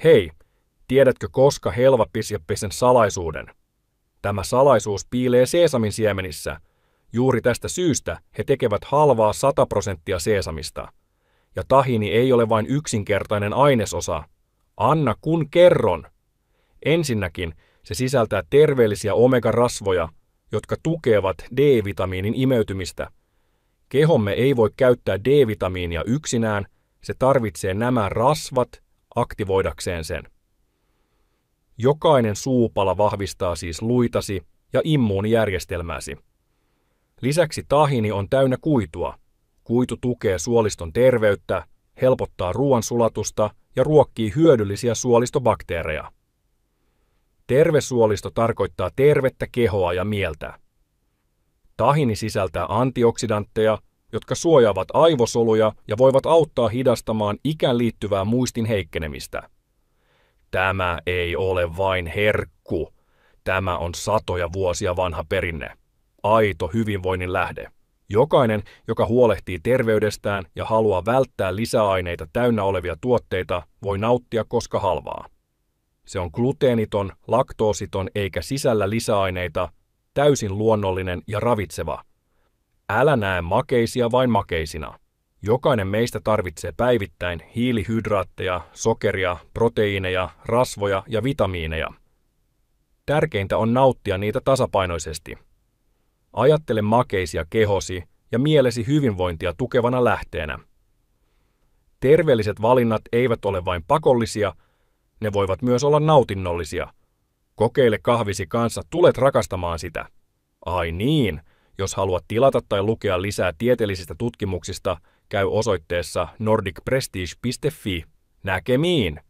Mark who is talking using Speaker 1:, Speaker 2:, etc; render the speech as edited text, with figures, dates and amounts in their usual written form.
Speaker 1: Hei, tiedätkö koska helvapisen salaisuuden? Tämä salaisuus piilee seesamin siemenissä. Juuri tästä syystä he tekevät halvaa 100% seesamista. Ja tahini ei ole vain yksinkertainen ainesosa. Anna kun kerron. Ensinnäkin se sisältää terveellisiä omega-rasvoja, jotka tukevat D-vitamiinin imeytymistä. Kehomme ei voi käyttää D-vitamiinia yksinään, se tarvitsee nämä rasvat aktivoidakseen sen. Jokainen suupala vahvistaa siis luitasi ja immuunijärjestelmääsi. Lisäksi tahini on täynnä kuitua. Kuitu tukee suoliston terveyttä, helpottaa ruoansulatusta ja ruokkii hyödyllisiä suolistobakteereja. Terve suolisto tarkoittaa tervettä kehoa ja mieltä. Tahini sisältää antioksidantteja, jotka suojaavat aivosoluja ja voivat auttaa hidastamaan ikään liittyvää muistin heikkenemistä. Tämä ei ole vain herkku. Tämä on satoja vuosia vanha perinne. Aito hyvinvoinnin lähde. Jokainen, joka huolehtii terveydestään ja haluaa välttää lisäaineita täynnä olevia tuotteita, voi nauttia koska halvaa. Se on gluteeniton, laktoositon eikä sisällä lisäaineita, täysin luonnollinen ja ravitseva. Älä näe makeisia vain makeisina. Jokainen meistä tarvitsee päivittäin hiilihydraatteja, sokeria, proteiineja, rasvoja ja vitamiineja. Tärkeintä on nauttia niitä tasapainoisesti. Ajattele makeisia kehosi ja mielesi hyvinvointia tukevana lähteenä. Terveelliset valinnat eivät ole vain pakollisia, ne voivat myös olla nautinnollisia. Kokeile kahvisi kanssa, tulet rakastamaan sitä. Ai niin, jos haluat tilata tai lukea lisää tieteellisistä tutkimuksista, käy osoitteessa nordicprestige.fi. Näkemiin!